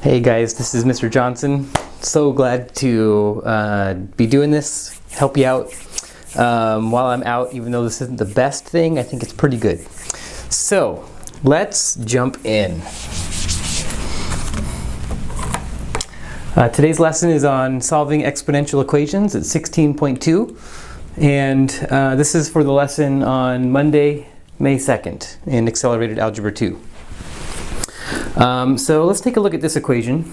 Hey guys, this is Mr. Johnson. So glad to be doing this, help you out while I'm out. Even though this isn't the best thing, I think it's pretty good. So let's jump in. Today's lesson is on solving exponential equations at 16.2, and this is for the lesson on Monday, May 2nd in Accelerated Algebra 2. So let's take a look at this equation.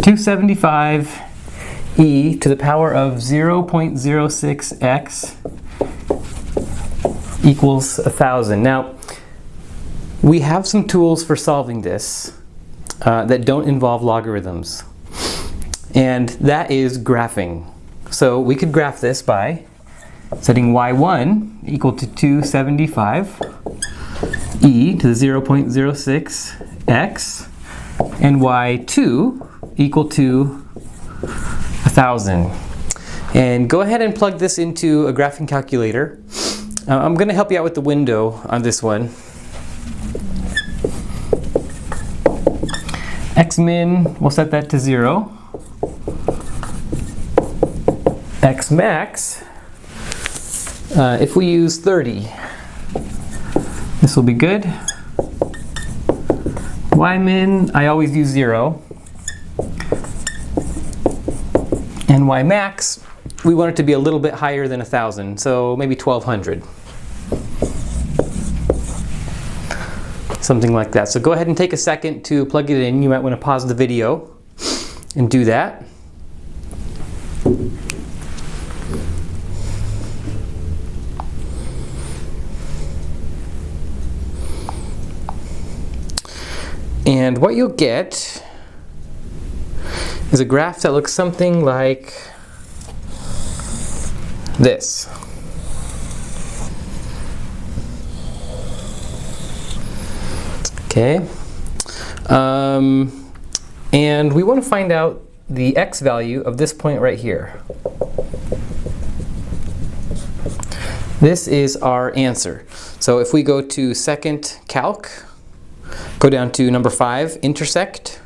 275e to the power of 0.06x equals 1,000. Now, we have some tools for solving this that don't involve logarithms, and that is graphing. So we could graph this by setting y1 equal to 275 e to the 0.06x and y2 equal to 1,000. And go ahead and plug this into a graphing calculator. I'm going to help you out with the window on this one. X min, we'll set that to 0. X max, if we use 30, this will be good. Y min, I always use 0. And Y max, we want it to be a little bit higher than 1,000, so maybe 1,200. Something like that. So go ahead and take a second to plug it in. You might want to pause the video and do that. And what you'll get is a graph that looks something like this. Okay. And we want to find out the x value of this point right here. This is our answer. So if we go to second calc, go down to number 5, intersect,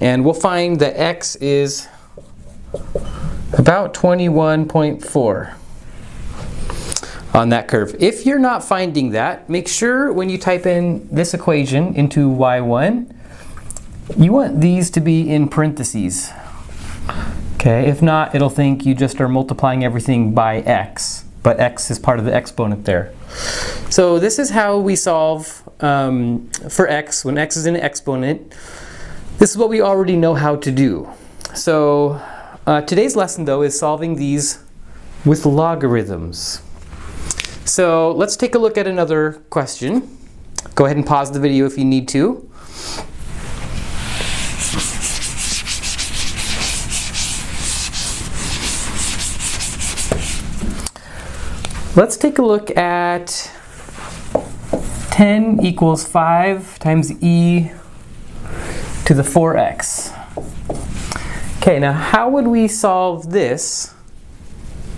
and we'll find that x is about 21.4 on that curve. If you're not finding that, make sure when you type in this equation into y1, you want these to be in parentheses. Okay, if not, it'll think you just are multiplying everything by x, but x is part of the exponent there. So this is how we solve for x when x is an exponent. This is what we already know how to do. So today's lesson, though, is solving these with logarithms. So let's take a look at another question. Go ahead and pause the video if you need to. Let's take a look at 10 equals 5 times e to the 4x. Okay, now how would we solve this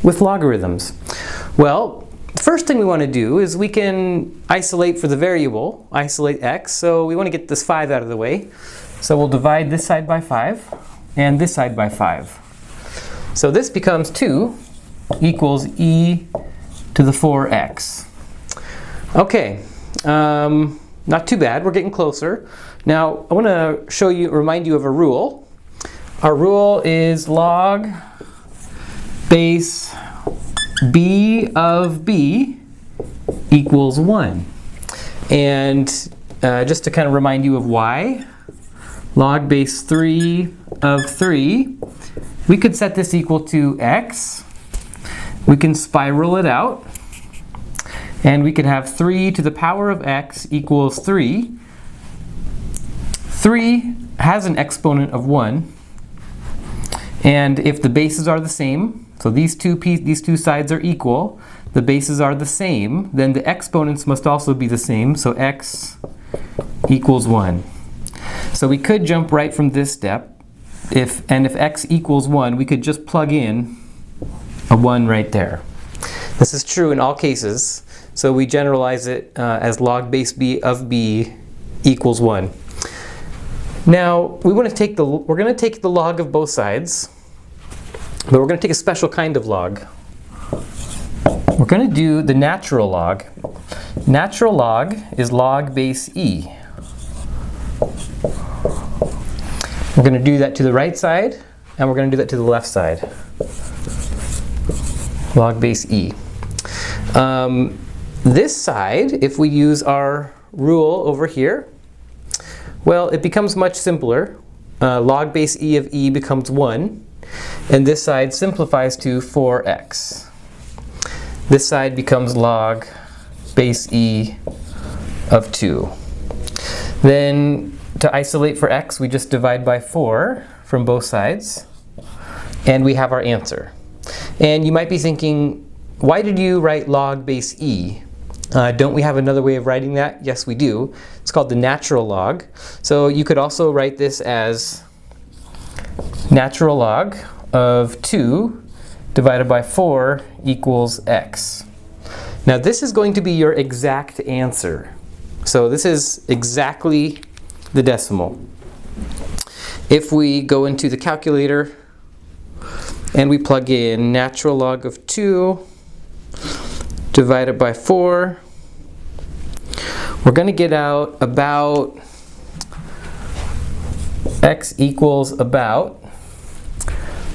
with logarithms? Well, the first thing we want to do is we can isolate for the variable, isolate x. So we want to get this 5 out of the way. So we'll divide this side by 5 and this side by 5. So this becomes 2 equals e to the 4x. Okay, not too bad. We're getting closer. Now I want to remind you of a rule. Our rule is log base b of b equals 1. And just to kind of remind you of why, log base 3 of 3, we could set this equal to x. We can spiral it out, and we could have 3 to the power of x equals 3. 3 has an exponent of 1, and if the bases are the same, so these two sides are equal, the bases are the same, then the exponents must also be the same, so x equals 1. So we could jump right from this step, if x equals 1, we could just plug in a 1 right there. This is true in all cases, so we generalize it as log base b of b equals 1. Now, we're going to take the log of both sides, but we're going to take a special kind of log. We're going to do the natural log. Natural log is log base e. We're going to do that to the right side, and we're going to do that to the left side. Log base e. This side, if we use our rule over here, well, it becomes much simpler. Log base e of e becomes 1, and this side simplifies to 4x. This side becomes log base e of 2. Then, to isolate for x, we just divide by 4 from both sides, and we have our answer. And you might be thinking, why did you write log base e? Don't we have another way of writing that? Yes, we do. It's called the natural log. So you could also write this as natural log of 2 divided by 4 equals x. Now this is going to be your exact answer. So this is exactly the decimal. If we go into the calculator and we plug in natural log of 2 divided by 4, we're going to get out about x equals about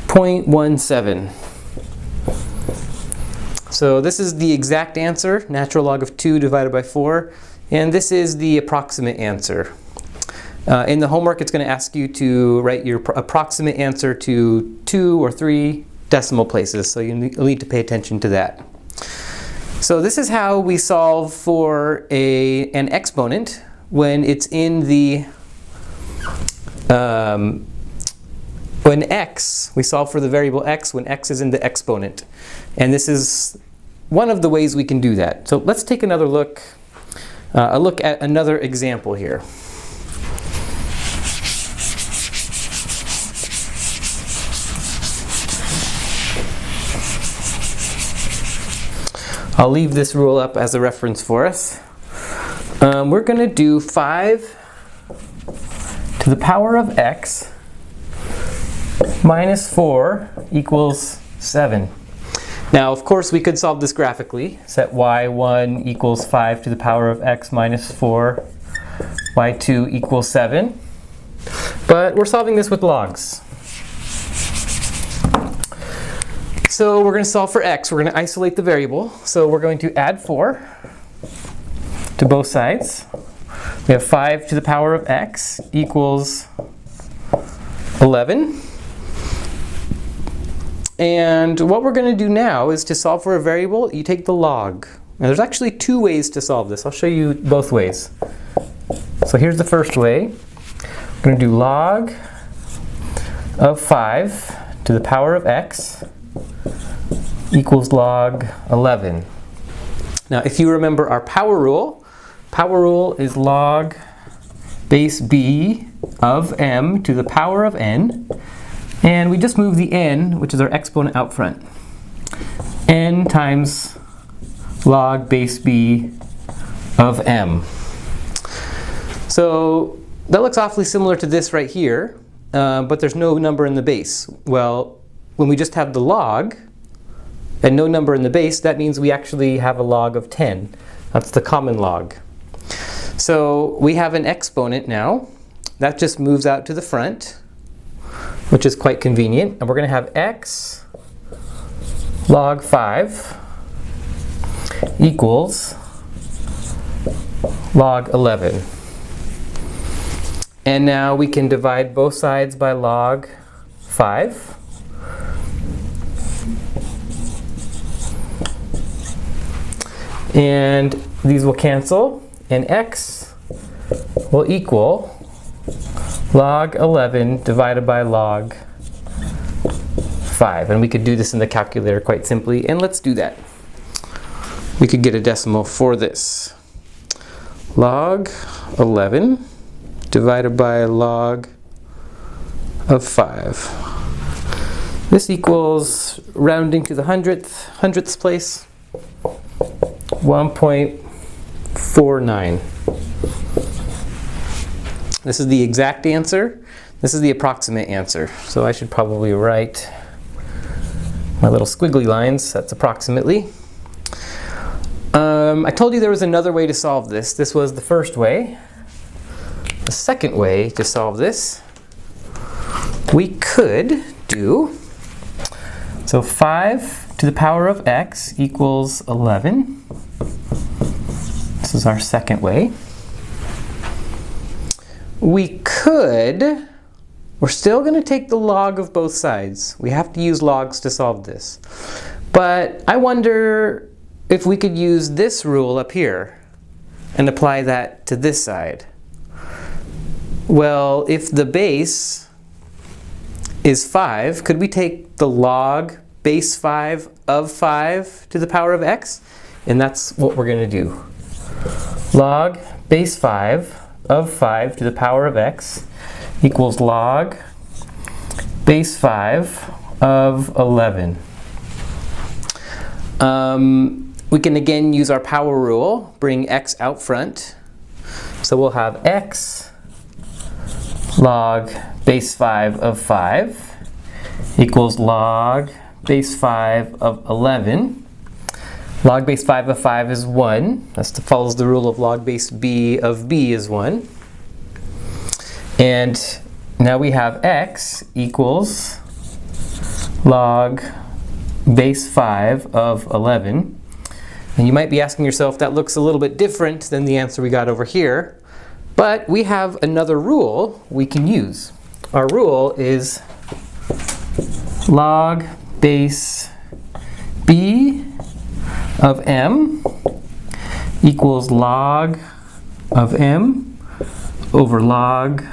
0.17. So this is the exact answer, natural log of 2 divided by 4, and this is the approximate answer. In the homework, it's going to ask you to write your approximate answer to 2 or 3 decimal places, so you need to pay attention to that. So this is how we solve for an exponent when it's in the when x, we solve for the variable x when x is in the exponent. And this is one of the ways we can do that. So let's take another look, a look at another example here. I'll leave this rule up as a reference for us. We're going to do 5 to the power of x minus 4 equals 7. Now, of course, we could solve this graphically. Set y1 equals 5 to the power of x minus 4, y2 equals 7. But we're solving this with logs. So we're going to solve for x. We're going to isolate the variable. So we're going to add 4 to both sides. We have 5 to the power of x equals 11. And what we're going to do now is to solve for a variable, you take the log. Now there's actually 2 ways to solve this. I'll show you both ways. So here's the first way. We're going to do log of 5 to the power of x equals log 11. Now if you remember our power rule is log base b of m to the power of n, and we just move the n, which is our exponent, out front. N times log base b of m. So that looks awfully similar to this right here, but there's no number in the base. Well, when we just have the log and no number in the base, that means we actually have a log of 10. That's the common log. So we have an exponent now. That just moves out to the front, which is quite convenient. And we're going to have x log 5 equals log 11. And now we can divide both sides by log 5. And these will cancel, and x will equal log 11 divided by log 5. And we could do this in the calculator quite simply, and let's do that. We could get a decimal for this. Log 11 divided by log of 5. This equals, rounding to the hundredths place, 1.49. This is the exact answer. This is the approximate answer. So I should probably write my little squiggly lines. That's approximately. I told you there was another way to solve this. This was the first way. The second way to solve this, we could do, so 5 to the power of x equals 11. This is our second way. We're still going to take the log of both sides. We have to use logs to solve this. But I wonder if we could use this rule up here and apply that to this side. Well, if the base is 5, could we take the log base 5 of 5 to the power of x? And that's what we're going to do. Log base 5 of 5 to the power of x equals log base 5 of 11. We can again use our power rule, bring x out front. So we'll have x log base 5 of 5 equals log base 5 of 11. Log base 5 of 5 is 1. That follows the rule of log base b of b is 1. And now we have x equals log base 5 of 11. And you might be asking yourself, that looks a little bit different than the answer we got over here. But we have another rule we can use. Our rule is log base b of m equals log of m over log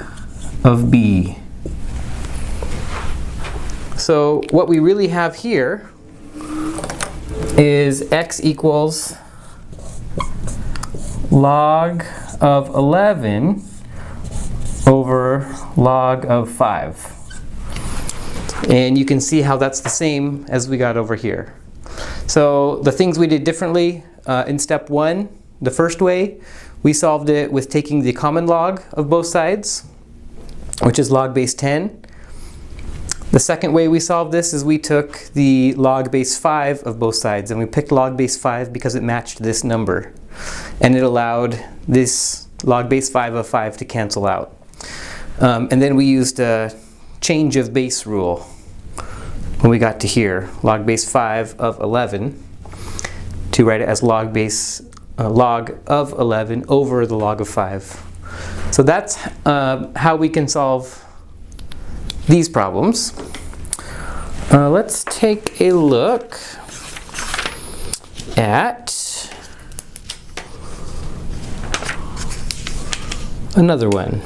of b. So what we really have here is x equals log of 11 over log of 5. And you can see how that's the same as we got over here. So the things we did differently in step 1, the first way, we solved it with taking the common log of both sides, which is log base 10. The second way we solved this is we took the log base 5 of both sides, and we picked log base 5 because it matched this number. And it allowed this log base 5 of 5 to cancel out. And then we used a change of base rule when we got to here, log base 5 of 11, to write it as log of 11 over the log of 5. So that's how we can solve these problems. Let's take a look at another one.